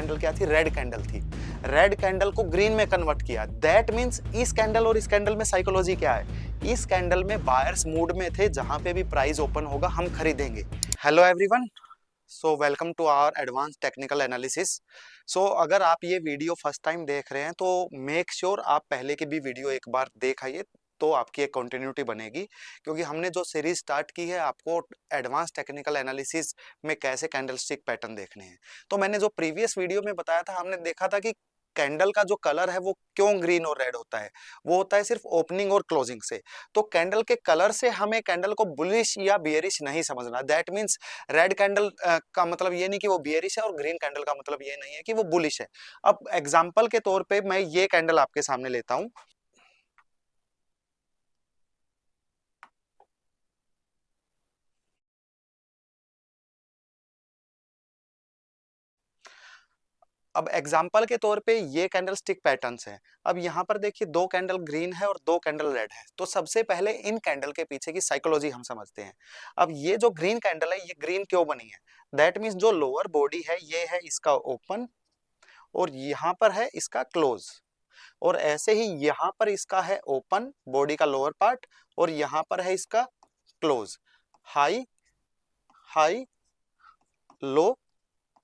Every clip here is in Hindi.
कैंडल क्या थी, रेड कैंडल थी। रेड कैंडल को ग्रीन में कन्वर्ट किया। दैट मींस इस कैंडल और इस कैंडल में साइकोलॉजी क्या है, इस कैंडल में बायर्स मूड में थे, जहां पे भी प्राइस ओपन होगा हम खरीदेंगे। Hello everyone, so welcome to our advance technical analysis. सो अगर आप ये वीडियो फर्स्ट टाइम देख रहे हैं तो मेक श्योर आप पहले की भी वीडियो एक बार देख आइए, तो आपकी एक कंटिन्यूटी बनेगी। क्योंकि हमने जो सीरीज स्टार्ट की है आपको एडवांस टेक्निकल एनालिसिस में कैसे कैंडलस्टिक पैटर्न देखने हैं, तो मैंने जो प्रीवियस वीडियो में बताया था, हमने देखा था कि कैंडल का जो कलर है वो क्यों ग्रीन और रेड होता है, वो होता है सिर्फ ओपनिंग और क्लोजिंग से। तो कैंडल के कलर से हमें कैंडल को बुलिश या बियरिश नहीं समझना। दैट मींस रेड कैंडल का मतलब ये नहीं कि वो बियरिश है, और ग्रीन कैंडल का मतलब ये नहीं है कि वो बुलिश है। अब एग्जांपल के तौर पे मैं ये कैंडल आपके सामने लेता हूं। अब एग्जाम्पल के तौर पे ये कैंडल स्टिक पैटर्न्स हैं। अब यहाँ पर देखिए, दो कैंडल ग्रीन है और दो कैंडल रेड है। तो सबसे पहले इन कैंडल के पीछे की साइकोलॉजी हम समझते हैं। अब ये जो ग्रीन कैंडल है, ये ग्रीन क्यों बनी है? दैट मीन्स जो लोअर बॉडी है ये है इसका ओपन, और यहाँ पर है इसका क्लोज, और ऐसे ही यहाँ पर इसका है ओपन बॉडी का लोअर पार्ट, और यहाँ पर है इसका क्लोज। हाई हाई लो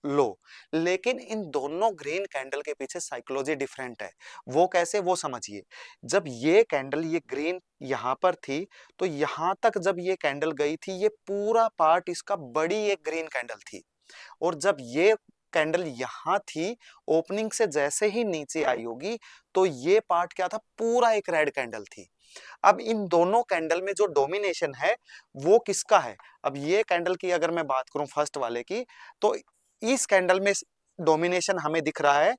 लो। लेकिन इन दोनों ग्रीन कैंडल के पीछे साइकोलॉजी डिफरेंट है। वो कैसे, वो समझिए। जब ये कैंडल, ये ग्रीन यहां पर थी, तो यहां तक जब ये कैंडल गई थी, ये पूरा पार्ट इसका बड़ी एक ग्रीन कैंडल थी। और जब ये कैंडल यहां थी, ओपनिंग से जैसे ही नीचे आई होगी, तो ये पार्ट क्या था, पूरा एक रेड कैंडल थी। अब इन दोनों कैंडल में जो डोमिनेशन है वो किसका है? अब ये कैंडल की अगर मैं बात करूं फर्स्ट वाले की, तो इस कैंडल में डोमिनेशन हमें दिख रहा है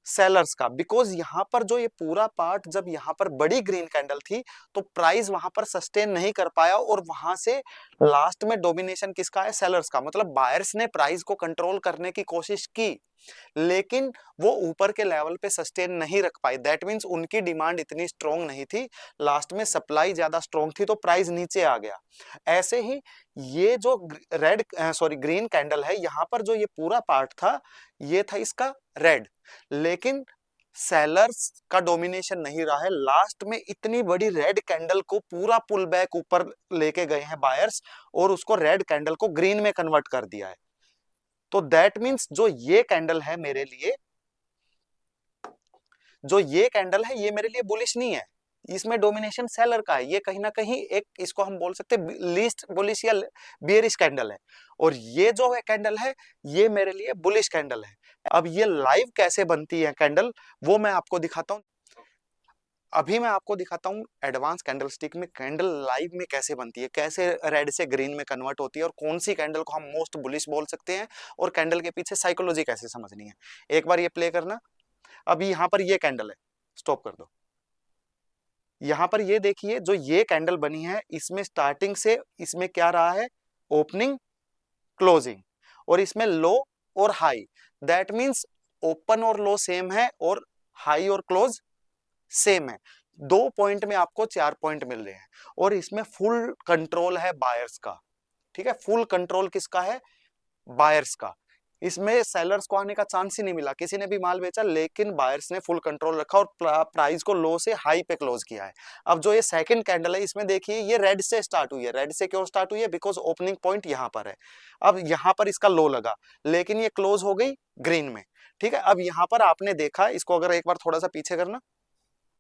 सेलर्स का। बिकॉज यहां पर जो ये पूरा पार्ट, जब यहां पर बड़ी ग्रीन कैंडल थी, तो प्राइस वहां पर सस्टेन नहीं कर पाया, और वहां से लास्ट में डोमिनेशन किसका है, सेलर्स का। मतलब बायर्स ने प्राइस को कंट्रोल करने की कोशिश की, लेकिन वो ऊपर के लेवल पे सस्टेन नहीं रख पाई। दैट मींस उनकी डिमांड इतनी स्ट्रांग नहीं थी, लास्ट में सप्लाई ज्यादा स्ट्रांग थी, तो प्राइस नीचे आ गया। ऐसे ही ये जो ग्रीन कैंडल है, यहां पर जो ये पूरा पार्ट था, ये था इसका रेड। लेकिन सेलर्स का डोमिनेशन नहीं रहा है। लास्ट में इतनी बड़ी रेड कैंडल को पूरा पुल बैक ऊपर लेके गए हैं बायर्स, और उसको रेड कैंडल को ग्रीन में कन्वर्ट कर दिया है। तो दैट मीन्स जो ये कैंडल है मेरे लिए, जो ये कैंडल है ये मेरे लिए बुलिश नहीं है, इसमें डोमिनेशन सेलर का है। ये कहीं ना कहीं एक, इसको हम बोल सकते हैं लीस्ट बुलिश या बियरिश कैंडल है। और ये जो है कैंडल है, ये मेरे लिए बुलिश कैंडल है। अब ये लाइव कैसे बनती है कैंडल, वो मैं आपको दिखाता हूँ। अभी मैं आपको दिखाता हूँ एडवांस कैंडलस्टिक में कैंडल लाइव में कैसे बनती है, कैसे रेड से ग्रीन में कन्वर्ट होती है, और कौन सी कैंडल को हम मोस्ट बुलिश बोल सकते हैं, और कैंडल के पीछे साइकोलॉजी कैसे समझनी है। एक बार ये प्ले करना। अभी यहाँ पर ये कैंडल है, स्टॉप कर दो। यहाँ पर ये देखिए, जो ये कैंडल बनी है, इसमें स्टार्टिंग से इसमें क्या रहा है, ओपनिंग क्लोजिंग, और इसमें लो और हाई। दैट मीन्स ओपन और लो सेम है, और हाई और क्लोज सेम है। 2 पॉइंट में आपको 4 पॉइंट मिल रहे हैं, और इसमें फुल कंट्रोल है बायर्स का। ठीक है, फुल कंट्रोल किसका है, बायर्स का। इसमें सेलर्स को आने का चांस ही नहीं मिला, किसी ने भी माल बेचा, लेकिन बायर्स ने फुल कंट्रोल रखा और प्राइस को लो से हाई पे क्लोज किया है। अब जो ये सेकंड कैंडल है, इसमें देखिए ये रेड से स्टार्ट हुई है। रेड से क्यों स्टार्ट हुई है? बिकॉज ओपनिंग पॉइंट यहाँ पर है। अब यहाँ पर इसका लो लगा, लेकिन ये क्लोज हो गई ग्रीन में। ठीक है, अब यहाँ पर आपने देखा, इसको अगर एक बार थोड़ा सा पीछे करना।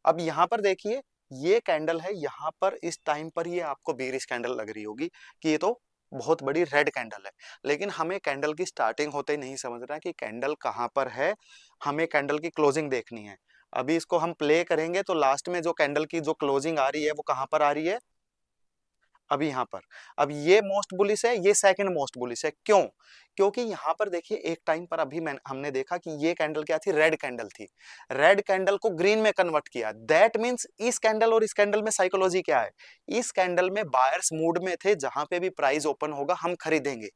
अब यहाँ पर देखिए, ये कैंडल है, यहाँ पर इस टाइम पर ये आपको बेरिश कैंडल लग रही होगी कि ये तो बहुत बड़ी रेड कैंडल है। लेकिन हमें कैंडल की स्टार्टिंग होते ही नहीं समझना कि कैंडल कहाँ पर है, हमें कैंडल की क्लोजिंग देखनी है। अभी इसको हम प्ले करेंगे तो लास्ट में जो कैंडल की जो क्लोजिंग आ रही है वो कहाँ पर आ रही है, अभी यहाँ पर। अब ये मोस्ट बुलिश है, ये सेकंड मोस्ट बुलिश है। क्यों? क्योंकि यहाँ पर देखिए, एक टाइम पर अभी हमने देखा कि ये कैंडल क्या थी, रेड कैंडल थी। रेड कैंडल को ग्रीन में कन्वर्ट किया। दैट मींस इस कैंडल और इस कैंडल में साइकोलॉजी क्या है, इस कैंडल में बायर्स मूड में थे, जहां पे भी प्राइस ओपन होगा हम खरीदेंगे।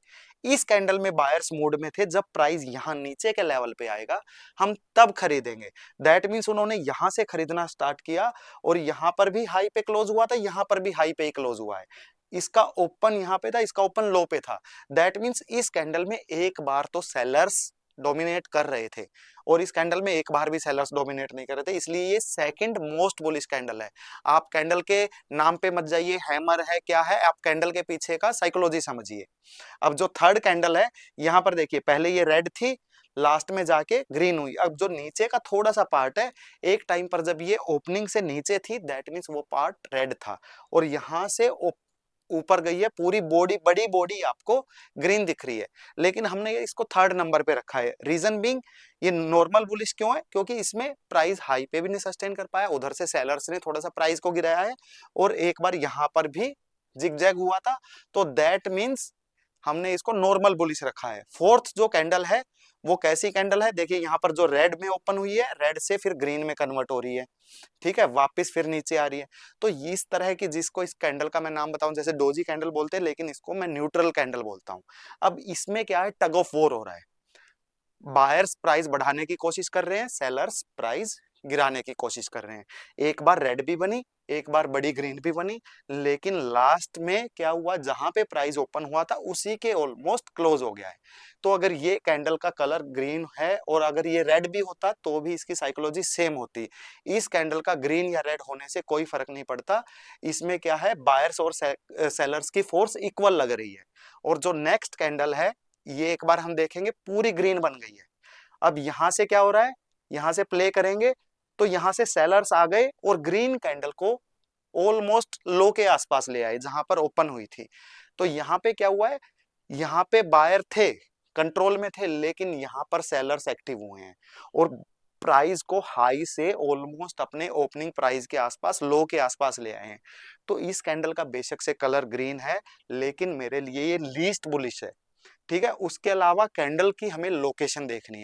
इस कैंडल में बायर्स मूड में थे, जब प्राइस यहाँ नीचे के लेवल पे आएगा हम तब खरीदेंगे। दैट मींस उन्होंने यहां से खरीदना स्टार्ट किया, और यहां पर भी हाई पे क्लोज हुआ था, यहां पर भी हाई पे ही क्लोज हुआ है। इसका ओपन यहाँ पे था, इसका ओपन लो पे था। दैट मींस इस कैंडल में एक बार तो सेलर्स डोमिनेट कर रहे थे, और इस कैंडल में एक बार भी सेलर्स डोमिनेट नहीं कर रहे थे, इसलिए ये सेकंड मोस्ट बुलिश कैंडल है। आप कैंडल के नाम पे मत जाइए, हैमर है क्या है, आप कैंडल के पीछे का साइकोलॉजी समझिए। अब जो थर्ड कैंडल है, यहां पर देखिए, पहले ये रेड थी, लास्ट में जाके ग्रीन हुई। अब जो नीचे का थोड़ा सा पार्ट है, एक टाइम पर जब ये ओपनिंग से नीचे थी, दैट मीन्स वो पार्ट रेड था, और यहां से ऊपर गई है, पूरी बॉडी, बड़ी बॉडी आपको ग्रीन दिख रही है, लेकिन हमने ये इसको थर्ड नंबर पे रखा है। रीजन बीइंग, ये नॉर्मल बुलिश क्यों है, क्योंकि इसमें प्राइस हाई पे भी नहीं सस्टेन कर पाया, उधर से सेलर्स ने थोड़ा सा प्राइस को गिराया है, और एक बार यहां पर भी जिगजैग हुआ था, तो दैट मीन्स हमने इसको नॉर्मल बुलिश रखा है। फोर्थ जो कैंडल है वो कैसी कैंडल है, देखिए यहाँ पर जो रेड में ओपन हुई है, रेड से फिर ग्रीन में कन्वर्ट हो रही है, ठीक है, वापस फिर नीचे आ रही है। तो इस तरह की, जिसको इस कैंडल का मैं नाम बताऊं, जैसे डोजी कैंडल बोलते हैं, लेकिन इसको मैं न्यूट्रल कैंडल बोलता हूं। अब इसमें क्या है, टग ऑफ वॉर हो रहा है, बायर्स प्राइस बढ़ाने की कोशिश कर रहे हैं, सेलर्स प्राइस गिराने की कोशिश कर रहे हैं। एक बार रेड भी बनी, एक बार बड़ी ग्रीन भी बनी, लेकिन लास्ट में क्या हुआ, जहां पे प्राइस ओपन हुआ था उसी के ऑलमोस्ट क्लोज हो गया है। तो अगर ये कैंडल का कलर ग्रीन है और अगर ये रेड भी होता तो भी इसकी साइकोलॉजी सेम होती। इस कैंडल का ग्रीन या रेड होने से कोई फर्क नहीं पड़ता, इसमें क्या है, बायर्स और सेलर्स की फोर्स इक्वल लग रही है। और जो नेक्स्ट कैंडल है, ये एक बार हम देखेंगे, पूरी ग्रीन बन गई है। अब यहां से क्या हो रहा है, यहां से प्ले करेंगे तो यहां से सेलर्स आ गए और ग्रीन कैंडल को ऑलमोस्ट लो के आसपास ले आए, जहां पर ओपन हुई थी। तो यहां पे क्या हुआ है, यहां पे बायर थे, कंट्रोल में थे, लेकिन यहां पर सेलर्स एक्टिव हुए हैं और प्राइस को हाई से ऑलमोस्ट अपने ओपनिंग प्राइस के आसपास, लो के आसपास ले आए हैं। तो इस कैंडल का बेशक से कलर ग्रीन है, लेकिन मेरे लिए ये लीस्ट बुलिश है, ठीक है। उसके अलावा कैंडल की हमें लोकेशन देखनी है।